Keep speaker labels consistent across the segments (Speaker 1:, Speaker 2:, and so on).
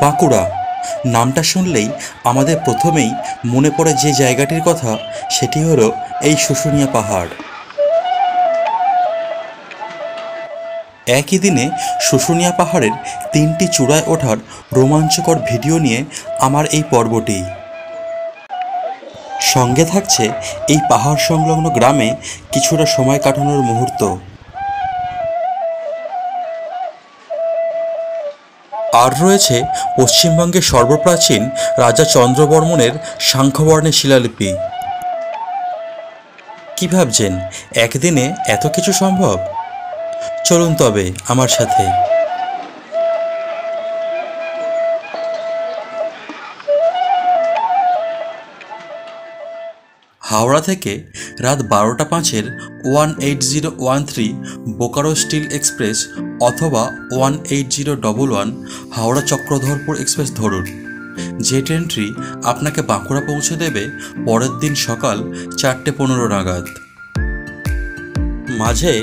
Speaker 1: বাঁকুড়া নামটা শুনলেই আমাদের প্রথমেই মনে পড়ে যে জায়গাটির কথা, সেটি হলো এই শুশুনিয়া পাহাড়। একই দিনে শুশুনিয়া পাহাড়ের 3টি চূড়ায় ওঠার রোমাঞ্চকর ভিডিও নিয়ে আমার এই পর্বটি। সঙ্গে থাকছে এই পাহাড় সংলগ্ন গ্রামে কিছুটা সময় কাটানোর মুহূর্ত। আর রয়েছে পশ্চিমবঙ্গের সর্বপ্রাচীন রাজা চন্দ্রবর্মনের সাংখ্যবর্ণের শিলালিপি। কি ভাবছেন একদিনে এত কিছু সম্ভব? চলুন তবে আমার সাথে। হাওড়া থেকে রাত 12টা 5-এর 18013 বোকারো স্টিল এক্সপ্রেস অথবা 18011 হাওড়া চক্রধরপুর এক্সপ্রেস ধরুন। যে ট্রেনটি আপনাকে বাঁকুড়া পৌঁছে দেবে পরের দিন সকাল 4:15 নাগাদ। মাঝে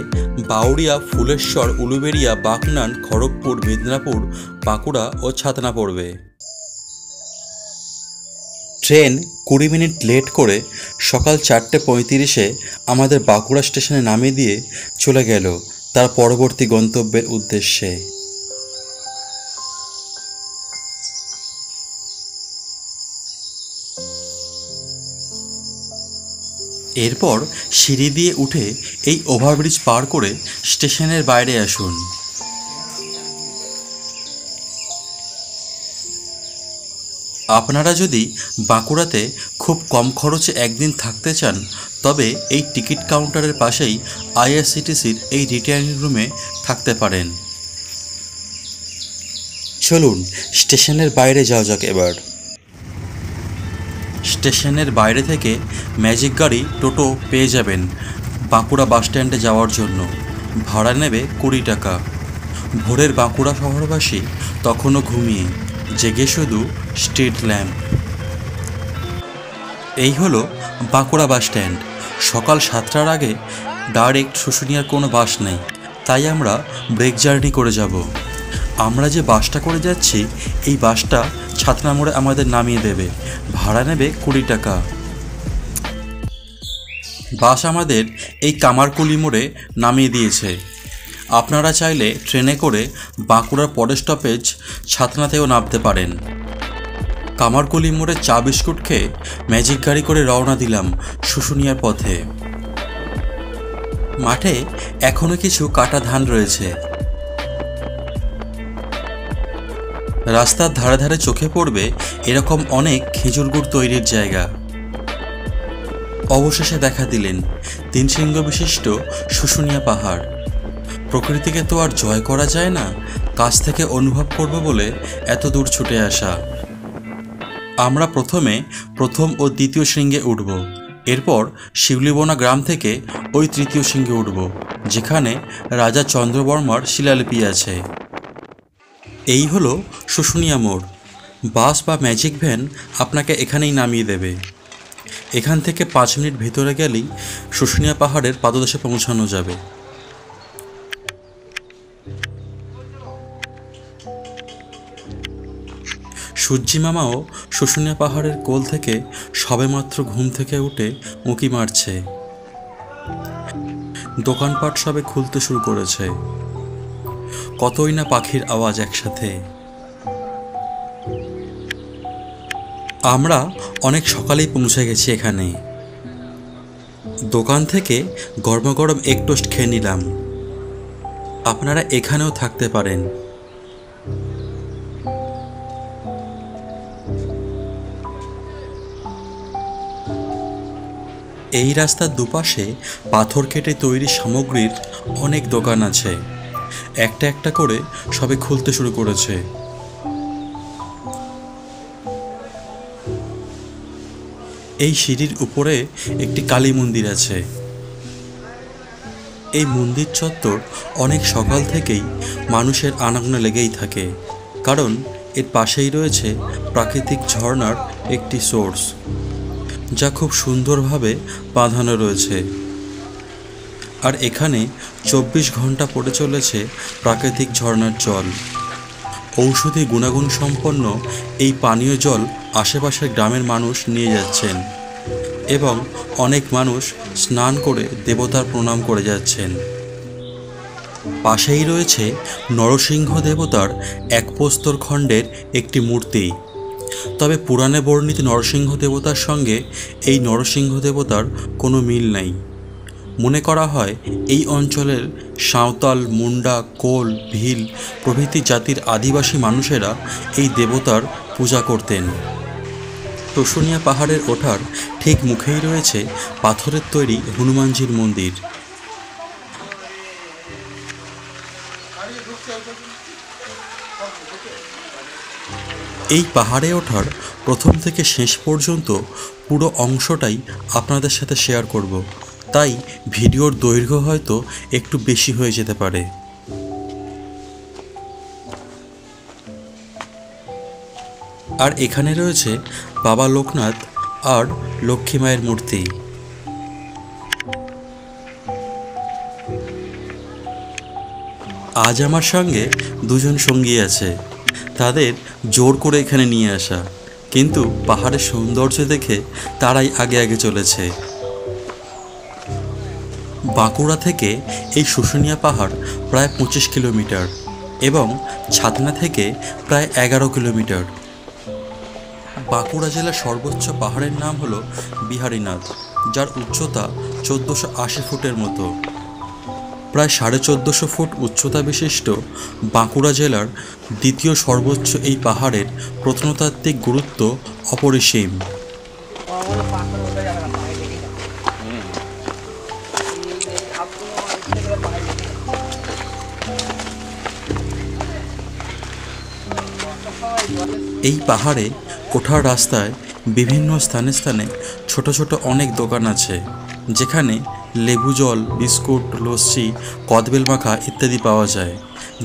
Speaker 1: বাউরিয়া, ফুলেশ্বর, উলুবেড়িয়া, বাগনান, খড়গপুর, মেদিনীপুর, বাঁকুড়া ও ছাতনা পড়বে। ট্রেন 20 মিনিট লেট করে সকাল 4:35-এ আমাদের বাঁকুড়া স্টেশনে নামিয়ে দিয়ে চলে গেল তার পরবর্তী গন্তব্যের উদ্দেশ্যে। এরপর সিঁড়ি দিয়ে উঠে এই ওভারব্রিজ পার করে স্টেশনের বাইরে আসুন। আপনারা যদি বাঁকুড়াতে খুব কম খরচে একদিন থাকতে চান, তবে এই টিকিট কাউন্টারের পাশেই আইআরসিটিসির এই রিটার্নিং রুমে থাকতে পারেন। চলুন স্টেশনের বাইরে যাওয়া যাক এবার। স্টেশনের বাইরে থেকে ম্যাজিক গাড়ি, টোটো পেয়ে যাবেন বাঁকুড়া বাসস্ট্যান্ডে যাওয়ার জন্য। ভাড়া নেবে 20 টাকা। ভোরের বাঁকুড়া শহরবাসী তখনও ঘুমিয়ে, জেগে শুধু স্ট্রিট ল্যাম্প। এই হলো বাঁকুড়া বাসস্ট্যান্ড। সকাল 7টার আগে ডাইরেক্ট শুশুনিয়ার কোনো বাস নেই, তাই আমরা ব্রেক জার্নি করে যাব। আমরা যে বাসটা করে যাচ্ছি, এই বাসটা ছাতনা মোড়ে আমাদের নামিয়ে দেবে। ভাড়া নেবে 20 টাকা। বাস আমাদের এই কামারকুলি মোড়ে নামিয়ে দিয়েছে। আপনারা চাইলে ট্রেনে করে বাঁকুড়ার পরের স্টপেজ ছাতনাতেও নামতে পারেন। কামারকুলি মোড়ে চা বিস্কুট খেয়ে ম্যাজিক গাড়ি করে রওনা দিলাম শুশুনিয়ার পথে। মাঠে এখনো কিছু কাটা ধান রয়েছে। রাস্তার ধারে ধারে চোখে পড়বে এরকম অনেক খেজুর গুড় তৈরির জায়গা। অবশেষে দেখা দিলেন 3 শৃঙ্গ বিশিষ্ট শুশুনিয়া পাহাড়। প্রকৃতিকে তো আর জয় করা যায় না, কাছ থেকে অনুভব করব বলে এত দূর ছুটে আসা। আমরা প্রথমে প্রথম ও দ্বিতীয় শৃঙ্গে উঠব, এরপর শিউলিবোনা গ্রাম থেকে ওই 3য় শৃঙ্গে উঠব, যেখানে রাজা চন্দ্রবর্মার শিলালিপি আছে। এই হলো শুশুনিয়া মোড়। বাস বা ম্যাজিক ভ্যান আপনাকে এখানেই নামিয়ে দেবে। এখান থেকে 5 মিনিট ভেতরে গেলেই শুশুনিয়া পাহাড়ের পাদদেশে পৌঁছানো যাবে। সূর্যি মামাও শুশুনিয়া পাহাড়ের কোল থেকে সবেমাত্র ঘুম থেকে উঠে উঁকি মারছে। দোকানপাট সবে খুলতে শুরু করেছে। কতই না পাখির আওয়াজ একসাথে। আমরা অনেক সকালেই পৌঁছে গেছি এখানে। দোকান থেকে গরমাগরম এগ টোস্ট খেয়ে নিলাম। আপনারা এখানেও থাকতে পারেন। এই রাস্তার দুপাশে পাথর কেটে তৈরি সামগ্রীর অনেক দোকান আছে। একটা একটা করে সবে খুলতে শুরু করেছে। এই সিঁড়ির উপরে একটি কালী মন্দির আছে। এই মন্দির চত্বর অনেক সকাল থেকেই মানুষের আনাগোনা লেগেই থাকে, কারণ এর পাশেই রয়েছে প্রাকৃতিক ঝর্ণার একটি সোর্স, যা খুব সুন্দরভাবে বাঁধানো রয়েছে। আর এখানে 24 ঘন্টা পড়ে চলেছে প্রাকৃতিক ঝর্ণার জল। ঔষধি গুণাগুণ সম্পন্ন এই পানীয় জল আশেপাশের গ্রামের মানুষ নিয়ে যাচ্ছেন এবং অনেক মানুষ স্নান করে দেবতার প্রণাম করে যাচ্ছেন। পাশেই রয়েছে নরসিংহ দেবতার এক প্রস্তর খণ্ডের একটি মূর্তি। তবে পুরাণে বর্ণিত নরসিংহ দেবতার সঙ্গে এই নরসিংহ দেবতার কোনো মিল নাই। মনে করা হয় এই অঞ্চলের সাঁওতাল, মুন্ডা, কোল, ভিল প্রভৃতি জাতির আদিবাসী মানুষেরা এই দেবতার পূজা করতেন। শুশুনিয়া পাহাড়ের ওঠার ঠিক মুখেই রয়েছে পাথরের তৈরি হনুমানজির মন্দির। এই পাহাড়ে ওঠার প্রথম থেকে শেষ পর্যন্ত পুরো অংশটাই আপনাদের সাথে শেয়ার করব, তাই ভিডিওর দৈর্ঘ্য হয়তো একটু বেশি হয়ে যেতে পারে। আর এখানে রয়েছে বাবা লোকনাথ আর লক্ষ্মী মায়ের মূর্তি। আজ আমার সঙ্গে দুজন সঙ্গী আছে, তাদের জোর করে এখানে নিয়ে আসা, কিন্তু পাহাড়ের সৌন্দর্য দেখে তারাই আগে আগে চলেছে। বাঁকুড়া থেকে এই শুশুনিয়া পাহাড় প্রায় 25 কিলোমিটার এবং ছাতনা থেকে প্রায় 11 কিলোমিটার। বাঁকুড়া জেলার সর্বোচ্চ পাহাড়ের নাম হলো বিহারীনাথ, যার উচ্চতা 1480 ফুটের মতো। প্রায় 1450 ফুট উচ্চতা বিশিষ্ট বাঁকুড়া জেলার দ্বিতীয় সর্বোচ্চ এই পাহাড়ের প্রত্নতাত্ত্বিক গুরুত্ব অপরিসীম। এই পাহাড়ে ওঠার রাস্তায় বিভিন্ন স্থানে স্থানে ছোট ছোট অনেক দোকান আছে, যেখানে লেবু জল, বিস্কুট, লস্যি, কদবেল মাখা ইত্যাদি পাওয়া যায়,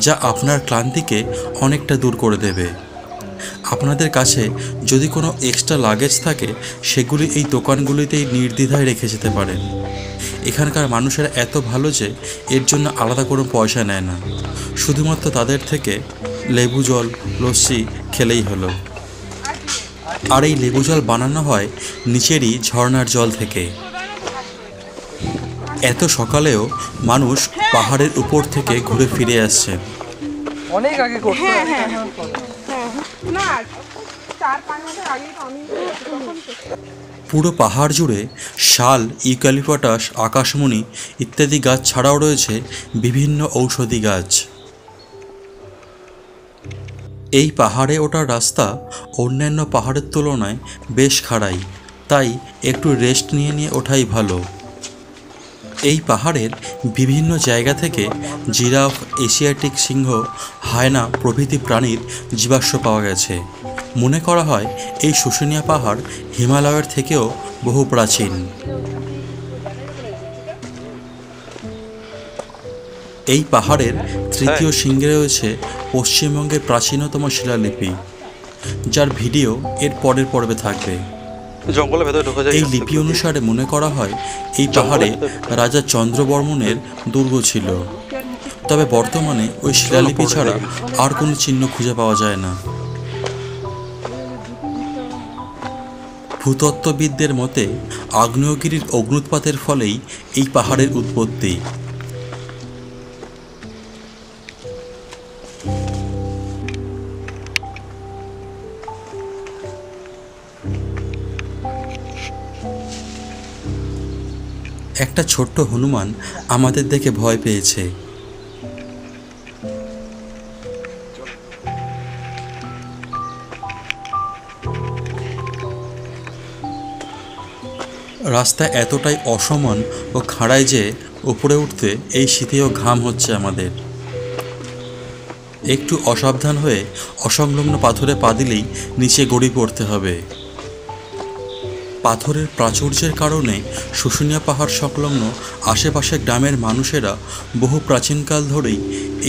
Speaker 1: যা আপনার ক্লান্তিকে অনেকটা দূর করে দেবে। আপনাদের কাছে যদি কোনো এক্সট্রা লাগেজ থাকে, সেগুলি এই দোকানগুলিতেই নির্দ্বিধায় রেখে যেতে পারেন। এখানকার মানুষেরা এত ভালো যে এর জন্য আলাদা কোনো পয়সা নেয় না, শুধুমাত্র তাদের থেকে লেবু জল, লস্যি খেলেই হলো। আর এই লেবু জল বানানো হয় নিচেরই ঝর্ণার জল থেকে। এত সকালেও মানুষ পাহাড়ের উপর থেকে ঘুরে ফিরে আসছেন।
Speaker 2: অনেক আগে করতে
Speaker 1: পুরো পাহাড় জুড়ে শাল, ইউক্যালিপটাস, আকাশমণি ইত্যাদি গাছ ছাড়াও রয়েছে বিভিন্ন ঔষধি গাছ। এই পাহাড়ে ওঠার রাস্তা অন্যান্য পাহাড়ের তুলনায় বেশ খাড়াই, তাই একটু রেস্ট নিয়ে নিয়ে ওঠাই ভালো। এই পাহাড়ের বিভিন্ন জায়গা থেকে জিরাফ, এশিয়াটিক সিংহ, হায়না প্রভৃতি প্রাণীর জীবাশ্ম পাওয়া গেছে। মনে করা হয় এই শুশুনিয়া পাহাড় হিমালয়ের থেকেও বহু প্রাচীন। এই পাহাড়ের তৃতীয় শৃঙ্গে রয়েছে পশ্চিমবঙ্গের প্রাচীনতম শিলালিপি, যার ভিডিও এর পরের পর্বে থাকবে।
Speaker 2: জঙ্গলের ভেতরে ঢোকা যায়।
Speaker 1: এই লিপি অনুসারে মনে করা হয় এই পাহাড়ে রাজা চন্দ্রবর্মনের দুর্গ ছিল, তবে বর্তমানে ওই শিলালিপি ছাড়া আর কোনো চিহ্ন খুঁজে পাওয়া যায় না। ভূতত্ত্ববিদদের মতে আগ্নেয়গিরির অগ্নুৎপাতের ফলেই এই পাহাড়ের উৎপত্তি। একটা ছোট্ট হনুমান আমাদের দেখে ভয় পেয়েছে। রাস্তা এতটাই অসমান ও খাড়ায় যে উপরে উঠতে এই শীতেও ঘাম হচ্ছে আমাদের। একটু অসাবধান হয়ে অসংলগ্ন পাথরে পা দিলেই নিচে গড়ি পড়তে হবে। পাথরের প্রাচুর্যের কারণে শুশুনিয়া পাহাড় সংলগ্ন আশেপাশের গ্রামের মানুষেরা বহু প্রাচীনকাল ধরেই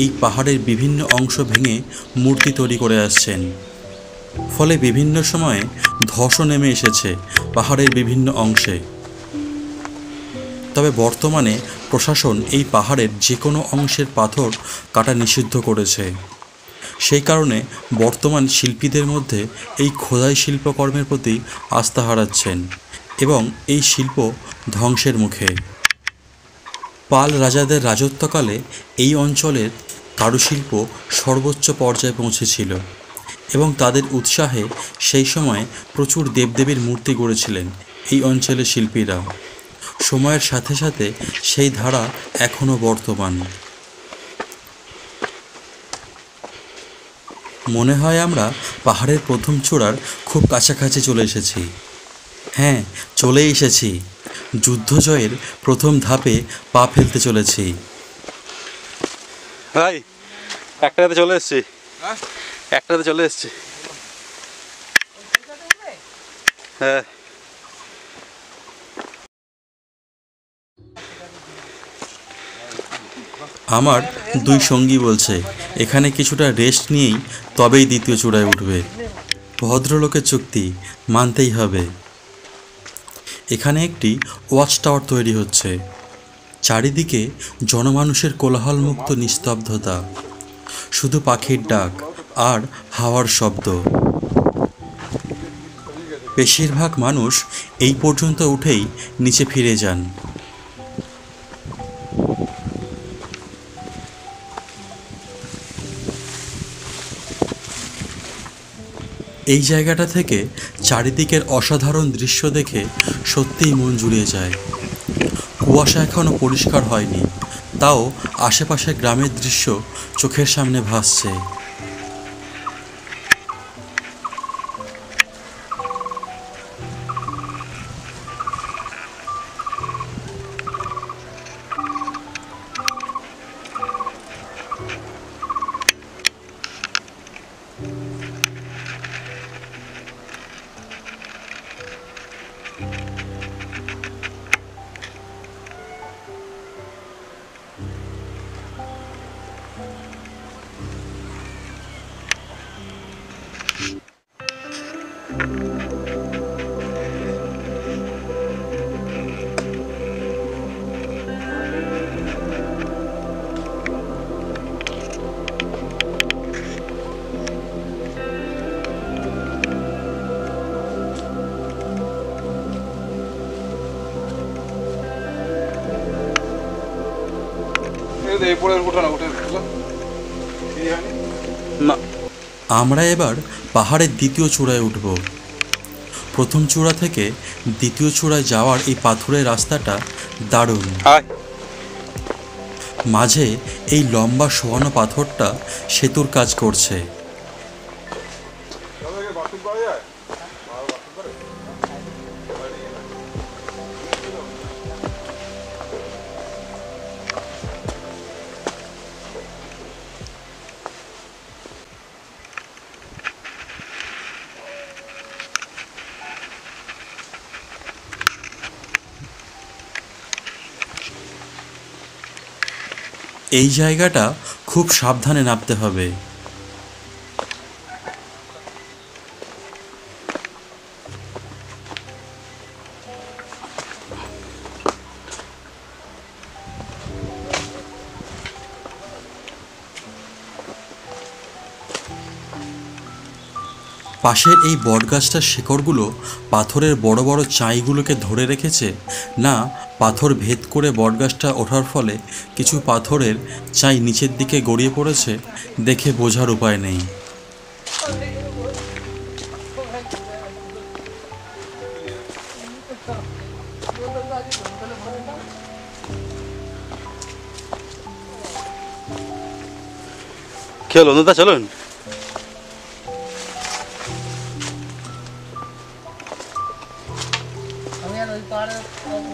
Speaker 1: এই পাহাড়ের বিভিন্ন অংশ ভেঙে মূর্তি তৈরি করে আসছেন। ফলে বিভিন্ন সময়ে ধসও নেমে এসেছে পাহাড়ের বিভিন্ন অংশে। তবে বর্তমানে প্রশাসন এই পাহাড়ের যে কোনো অংশের পাথর কাটা নিষিদ্ধ করেছে। সেই কারণে বর্তমান শিল্পীদের মধ্যে এই খোদাই শিল্পকর্মের প্রতি আস্থা হারাচ্ছেন এবং এই শিল্প ধ্বংসের মুখে। পাল রাজাদের রাজত্বকালে এই অঞ্চলের কারুশিল্প সর্বোচ্চ পর্যায়ে পৌঁছেছিল এবং তাদের উৎসাহে সেই সময় প্রচুর দেবদেবীর মূর্তি গড়েছিলেন এই অঞ্চলের শিল্পীরা। সময়ের সাথে সাথে সেই ধারা এখনও বর্তমান। মনে হয় আমরা পাহাড়ের প্রথম চূড়ার খুব কাছাকাছি চলে এসেছি। হ্যাঁ, চলে এসেছি। যুদ্ধ জয়ের প্রথম ধাপে পা ফেলতে চলেছি।
Speaker 2: ভাই একটাতে চলে এসেছি, একটাতে চলে এসেছি। হ্যাঁ,
Speaker 1: আমার দুই সঙ্গী বলছে এখানে কিছুটা রেস্ট নিয়েই তবেই দ্বিতীয় চূড়ায় উঠবে। ভদ্রলোকের চুক্তি মানতেই হবে। এখানে একটি ওয়াচ টাওয়ার তৈরি হচ্ছে। চারিদিকে জনমানুষের কোলাহলমুক্ত নিস্তব্ধতা, শুধু পাখির ডাক আর হাওয়ার শব্দ। বেশিরভাগ মানুষ এই পর্যন্ত উঠেই নিচে ফিরে যান। এই জায়গাটা থেকে চারিদিকের অসাধারণ দৃশ্য দেখে সত্যিই মন জুড়িয়ে যায়। কুয়াশা এখনও পরিষ্কার হয়নি, তাও আশেপাশে গ্রামের দৃশ্য চোখের সামনে ভাসছে।
Speaker 2: না,
Speaker 1: আমরা এবার পাহাড়ের দ্বিতীয় চূড়ায় উঠব। প্রথম চূড়া থেকে দ্বিতীয় চূড়ায় যাওয়ার এই পাথুরের রাস্তাটা দারুণ।
Speaker 2: হাই,
Speaker 1: মাঝে এই লম্বা শোয়ানো পাথরটা সেতুর কাজ করছে। এই জায়গাটা খুব সাবধানে নামতে হবে। পাশের এই বটগাছটার শিকড়গুলো পাথরের বড় বড় চাঁইগুলোকে ধরে রেখেছে, না পাথর ভেদ করে বটগাছটা ওঠার ফলে কিছু পাথরের চাঁই নিচের দিকে গড়িয়ে পড়েছে, দেখে বোঝার উপায় নেই।
Speaker 2: কি হলো দাদা, চলুন।
Speaker 3: আমি আর ওই পাহাড়ে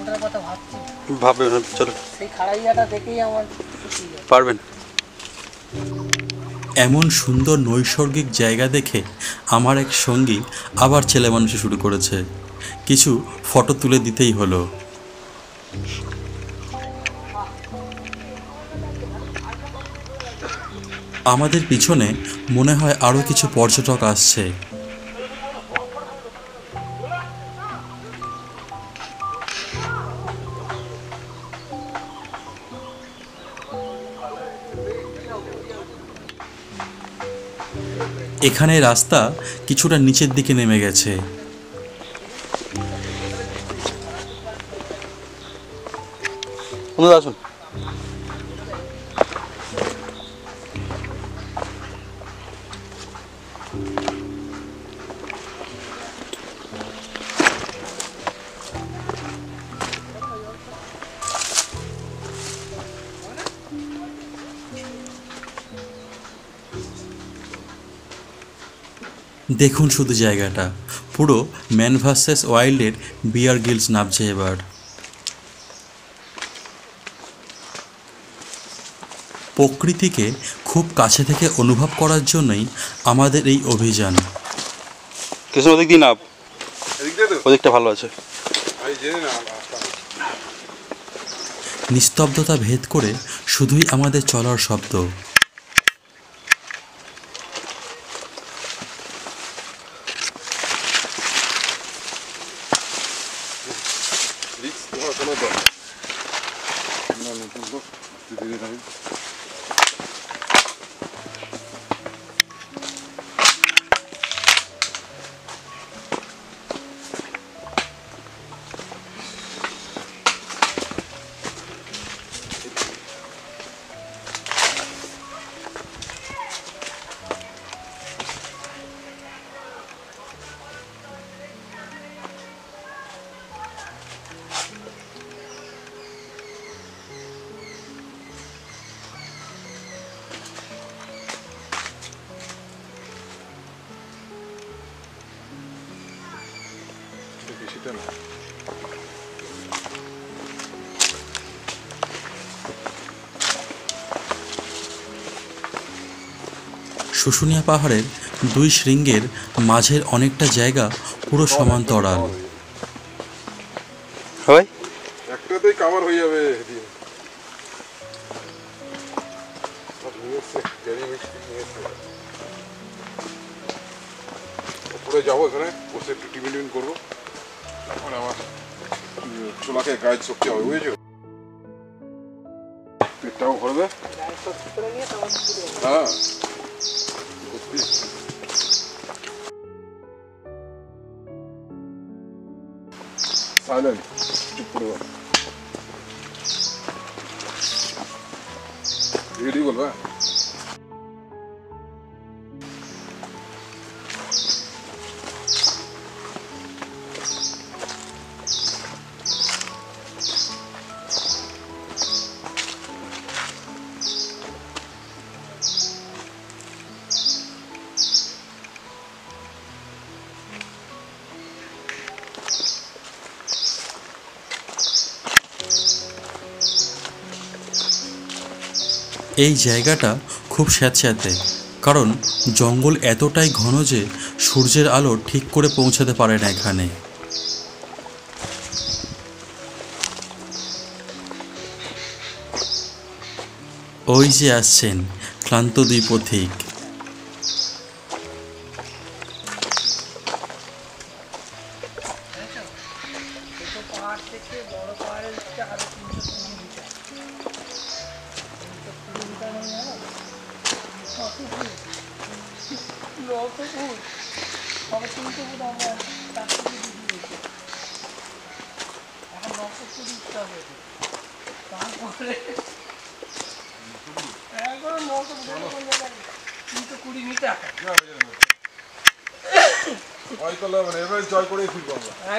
Speaker 3: ওঠার কথা ভাবছি।
Speaker 2: ভাববেন, চলুন,
Speaker 3: সেই খাড়াইয়াটা দেখেই আমার খুশি হয়।
Speaker 2: পারবেন।
Speaker 1: এমন সুন্দর নৈসর্গিক জায়গা দেখে আমার এক সঙ্গী আবার ছেলে মানুষ শুরু করেছে। কিছু ফটো তুলে দিতেই হলো। আমাদের পিছনে মনে হয় আরও কিছু পর্যটক আসছে। এখানে রাস্তা কিছুটা নিচের দিকে নেমে গেছে।
Speaker 2: বন্ধুরা আসুন।
Speaker 1: দেখুন শুধু জায়গাটা, পুরো ম্যান ভার্সেস ওয়াইল্ডের বিয়ার গিলস নামছে এবার। প্রকৃতিকে খুব কাছে থেকে অনুভব করার জন্যই আমাদের এই অভিযান।
Speaker 2: কৃষ্ণ ওদিক দিয়ে নাম, ওদিকটা ভালো আছে।
Speaker 1: নিস্তব্ধতা ভেদ করে শুধুই আমাদের চলার শব্দ। শুশুনিয়া পাহাড়ের দুই শৃঙ্গের মাঝের অনেকটা জায়গা পুরো সমান্তরাল।
Speaker 2: হয়
Speaker 4: একটাতেই কভার হয়ে যাবে। উপরে যাবো, এখানে বসে একটু টিফিন টিফিন করবো, তারপরে আমার চোলাকে গায়ে শক্তি হবে, বুঝেছো? পেটটাও ভরবে। হ্যাঁ সাইলেন্ট, চুপ করে বল। রেডি বলবা?
Speaker 1: এই জায়গাটা খুব স্যাঁতস্যাঁতে, কারণ জঙ্গল এতটাই ঘন যে সূর্যের আলো ঠিক করে পৌঁছাতে পারে না এখানে। ওই যে আসছেন ক্লান্ত দুই পথিক।
Speaker 3: পাহাড় থেকে বড় পাহাড়ের দিকে আরো 320 মিটার। 320 মিটার মানে জানো কত ফুট? কত ফুট? সবে 300 ফুট আমরা 400 ফুট দিয়েছি। এখন 900 ফুট উঠতে হবে। তারপরে একবার 900 ফুটের উপর যাবে 320 মিটার।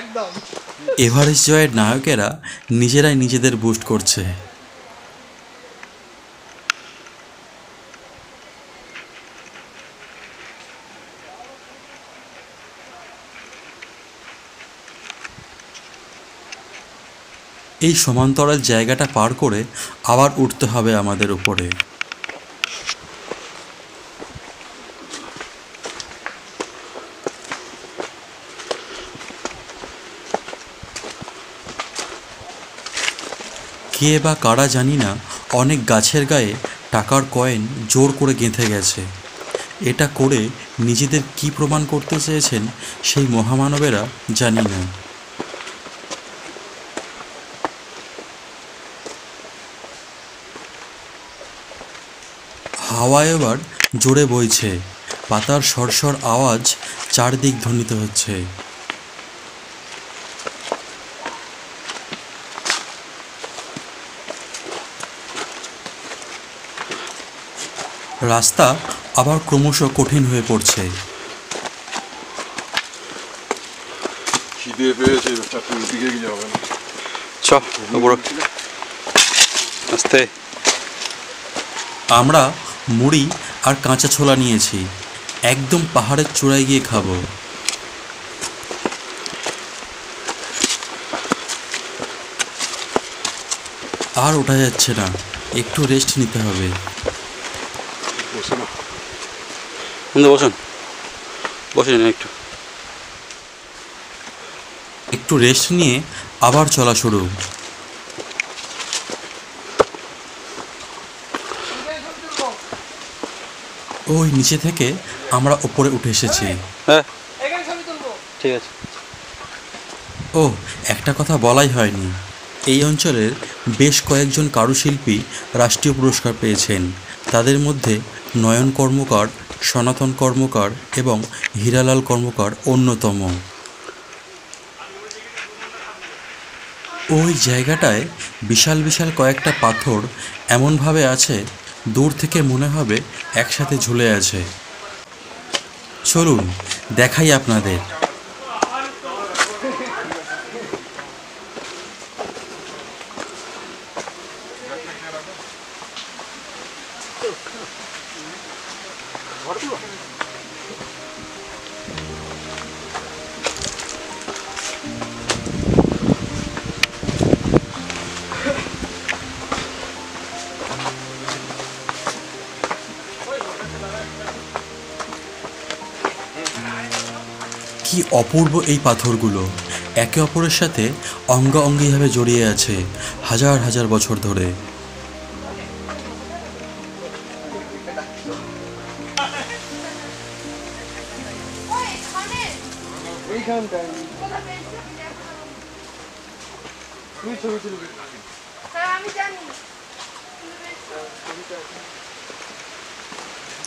Speaker 3: একদম
Speaker 1: এভারেস্ট জয়ের নায়কেরা নিজেরাই নিজেদের বুস্ট করছে। এই সমান্তরাল জায়গাটা পার করে আবার উঠতে হবে আমাদের উপরে। কে বা কারা জানি না অনেক গাছের গায়ে টাকার কয়েন জোর করে গেঁথে গেছে। এটা করে নিজেদের কি প্রমাণ করতে চেয়েছেন সেই মহামানবেরা জানি না। হাওয়া এবার জোরে বইছে, পাতার সরসর আওয়াজ চারদিক ধ্বনিত হচ্ছে। রাস্তা আবার ক্রমশ কঠিন হয়ে পড়ছে।
Speaker 4: খিদে পেয়েছে, চারটে রুটি খেয়ে গিয়ে হবে না।
Speaker 2: আস্তে।
Speaker 1: আমরা মুড়ি আর কাঁচা ছোলা নিয়েছি, একদম পাহাড়ের চূড়ায় গিয়ে খাবো। আর ওঠা যাচ্ছে না, একটু রেস্ট নিতে হবে।
Speaker 4: বসে না,
Speaker 2: বসুন, বসেন একটু।
Speaker 1: একটু রেস্ট নিয়ে আবার চলা শুরু। ওই নিচে থেকে আমরা উপরে উঠে এসেছি।
Speaker 2: হ্যাঁ
Speaker 3: এখানে ছবি তুলবো।
Speaker 2: ঠিক আছে।
Speaker 1: ও, একটা কথা বলাই হয়নি, এই অঞ্চলের বেশ কয়েকজন কারুশিল্পী রাষ্ট্রীয় পুরস্কার পেয়েছেন। তাদের মধ্যে নয়ন কর্মকার, সনাতন কর্মকার এবং হীরালাল কর্মকার অন্যতম। ওই জায়গাটায় বিশাল বিশাল কয়েকটা পাথর এমনভাবে আছে, দূর থেকে মনে হবে একসাথে ঝুলে আছে। চলুন দেখাই আপনাদের। কি অপূর্ব এই পাথরগুলো, একে অপরের সাথে অঙ্গাঅঙ্গিভাবে জড়িয়ে আছে হাজার হাজার বছর ধরে।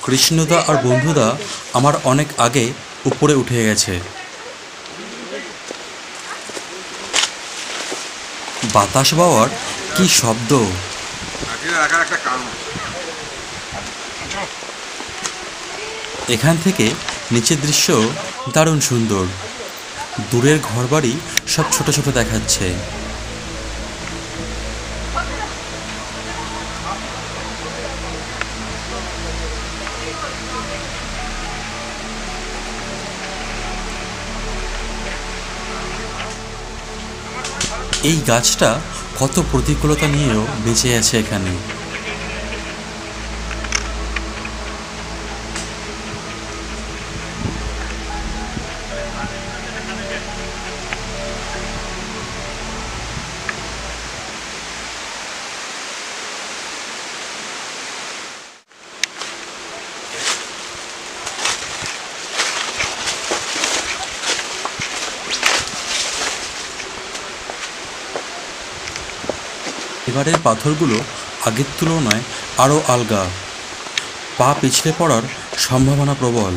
Speaker 1: কৃষ্ণদা আর বন্ধুদা আমার অনেক আগে উপরে উঠে গেছে। বাতাস বাওয়ার কি শব্দ! এখান থেকে নিচের দৃশ্য দারুণ সুন্দর। দূরের ঘরবাড়ি সব ছোট ছোট দেখাচ্ছে। এই গাছটা কত প্রতিকূলতা নিয়েও বেঁচে আছে এখানে। এবারের পাথরগুলো আগের তুলনায় আরও আলগা, পা পিছলে পড়ার সম্ভাবনা প্রবল।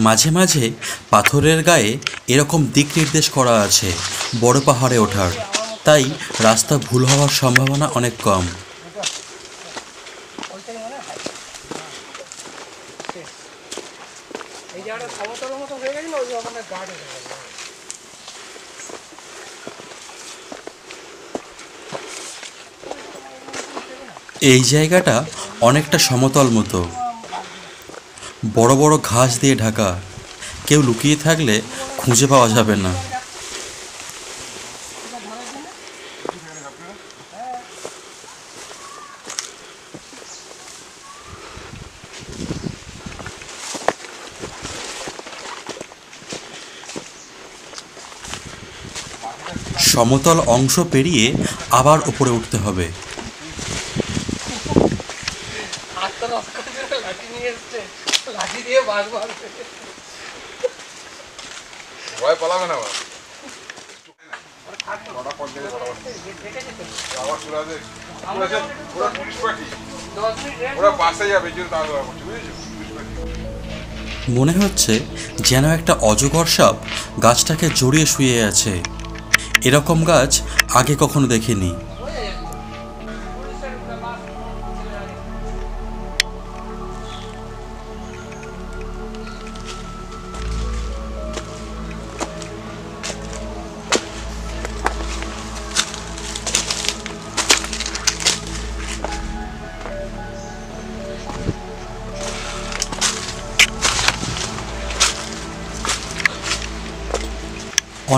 Speaker 1: মাঝে মাঝে পাথরের গায়ে এরকম দিক নির্দেশ করা আছে বড় পাহাড়ে ওঠার, তাই রাস্তা ভুল হওয়ার সম্ভাবনা অনেক কম।
Speaker 3: এই জায়গাটা সমতলের মতো হয়ে গেছিল, ওই ওখানে গার্ড হয়ে গেল।
Speaker 1: এই জায়গাটা অনেকটা সমতল মতো, বড় বড় ঘাস দিয়ে ঢাকা, কেউ লুকিয়ে থাকলে খুঁজে পাওয়া যাবে না। সমতল অংশ পেরিয়ে আবার উপরে উঠতে হবে।
Speaker 3: হাতটা নষ্ট করে দিলে লাঠি নিয়ে এসছে, লাঠি দিয়ে বাঘ মারবে।
Speaker 4: ভয় পালাবে না আবার শুরু আছে। ওরা পুলিশ পার্টি,
Speaker 3: 10 মিনিট
Speaker 4: ওরা বাসে যাবে, এই জন্য তাড়াহুড়া করছে, বুঝেছো? Police party.
Speaker 1: মনে হচ্ছে যেন একটা অজগর সাপ গাছটাকে জড়িয়ে শুয়ে আছে। এরকম গাছ আগে কখনো দেখিনি।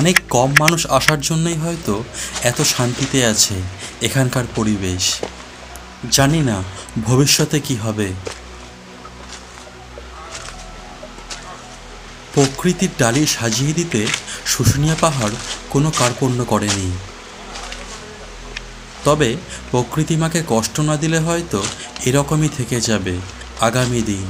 Speaker 1: অনেক কম মানুষ আসার জন্যই হয়তো এত শান্তিতে আছে এখানকার পরিবেশ। জানি না ভবিষ্যতে কি হবে। প্রকৃতির ডালি সাজিয়ে দিতে শুশুনিয়া পাহাড় কোনো কার্পণ্য করেনি। তবে প্রকৃতি মাকে কষ্ট না দিলে হয়তো এরকমই থেকে যাবে আগামী দিন।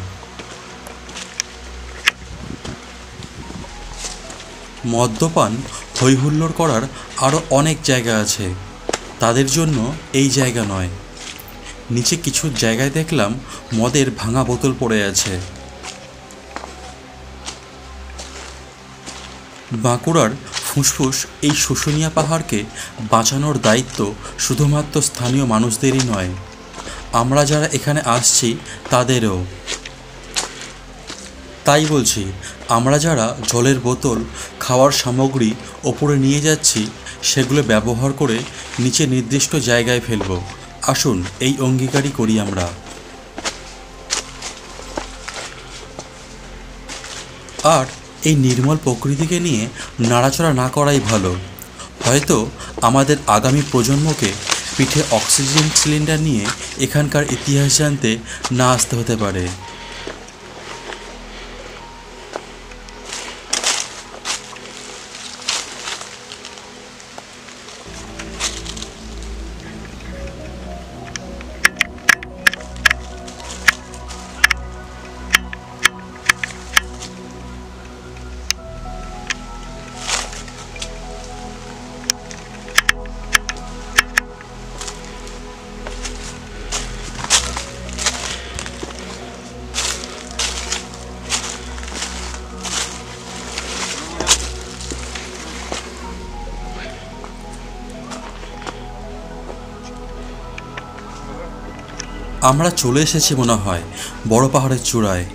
Speaker 1: মদ্যপান হৈহুল্লোড় করার আরও অনেক জায়গা আছে, তাদের জন্য এই জায়গা নয়। নিচে কিছু জায়গায় দেখলাম মদের ভাঙা বোতল পড়ে আছে। বাঁকুড়ার ফুসফুস এই শুশুনিয়া পাহাড়কে বাঁচানোর দায়িত্ব শুধুমাত্র স্থানীয় মানুষদেরই নয়, আমরা যারা এখানে আসছি তাদেরও। তাই বলছি, আমরা যারা জলের বোতল, খাওয়ার সামগ্রী ওপরে নিয়ে যাচ্ছি সেগুলো ব্যবহার করে নিচে নির্দিষ্ট জায়গায় ফেলব। আসুন এই অঙ্গীকারই করি আমরা। আর এই নির্মল প্রকৃতিকে নিয়ে নাড়াচড়া না করাই ভালো। হয়তো আমাদের আগামী প্রজন্মকে পিঠে অক্সিজেন সিলিন্ডার নিয়ে এখানকার ইতিহাস জানতে না আসতে হতে পারে। আমরা চলে এসেছি মনে হয় বড় পাহাড়ের চূড়ায়।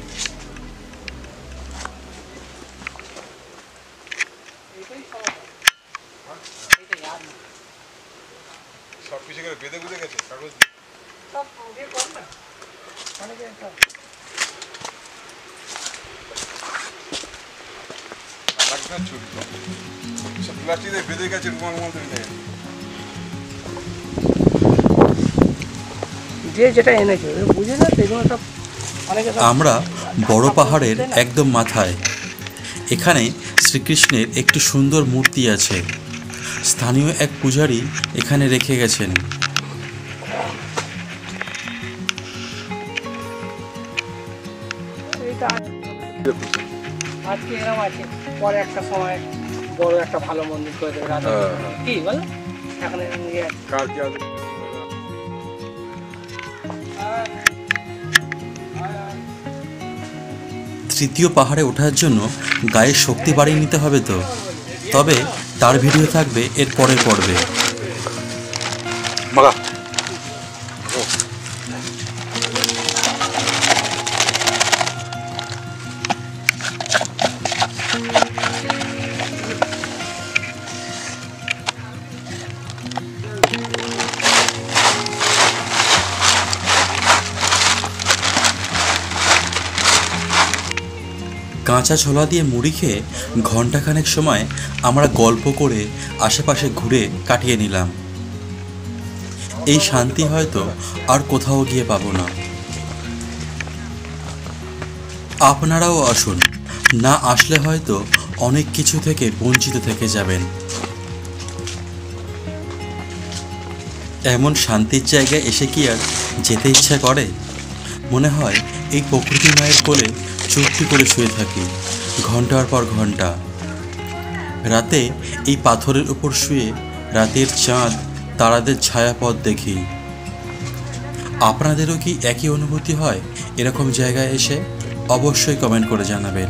Speaker 4: সব কিছু করে বেঁধে বুঝে গেছে কাগজ
Speaker 3: সব দিয়ে কর না, অনেকে সব
Speaker 4: লাগবে না, ছুটি সব প্লাস্টিক দিয়ে বেঁধে গেছে রুমাল রুমাল তৈরি হয়ে গেছে।
Speaker 3: যে যেটা এনেছে বুঝে না, সেগুলো সব অনেকে সব
Speaker 1: আমরা বড় পাহাড়ের একদম মাথায়। এখানে শ্রীকৃষ্ণের একটি সুন্দর মূর্তি আছে। স্থানীয় এক পূজারী এখানে রেখে গেছেন।
Speaker 3: এইটা আজকে এরকম আছে, পরে একটা সময় বড় একটা ভালো মন্দির করে দেবে রাধা, কি বলো এখন নিয়ে
Speaker 4: কার কি আছে
Speaker 1: তৃতীয় পাহাড়ে ওঠার জন্য গায়ের শক্তি বাড়িয়ে নিতে হবে তো। তবে তার ভিডিও থাকবে এর পরের পর্বে।
Speaker 2: মাগা
Speaker 1: কাঁচা ছোলা দিয়ে মুড়ি খেয়ে ঘণ্টাখানেক সময় আমরা গল্প করে আশেপাশে ঘুরে কাটিয়ে নিলাম। এই শান্তি হয়তো আর কোথাও গিয়ে পাবো না। আপনারাও আসুন, না আসলে হয়তো অনেক কিছু থেকে বঞ্চিত থেকে যাবেন। এমন শান্তির জায়গায় এসে কি আর যেতে ইচ্ছা করে? মনে হয় এই প্রকৃতি মায়ের কোলে চুপটি করে শুয়ে থাকি ঘন্টার পর ঘন্টা। রাতে এই পাথরের উপর শুয়ে রাতের চাঁদ তারাদের ছায়াপথ দেখি। আপনাদেরও কি একই অনুভূতি হয় এরকম জায়গায় এসে? অবশ্যই কমেন্ট করে জানাবেন।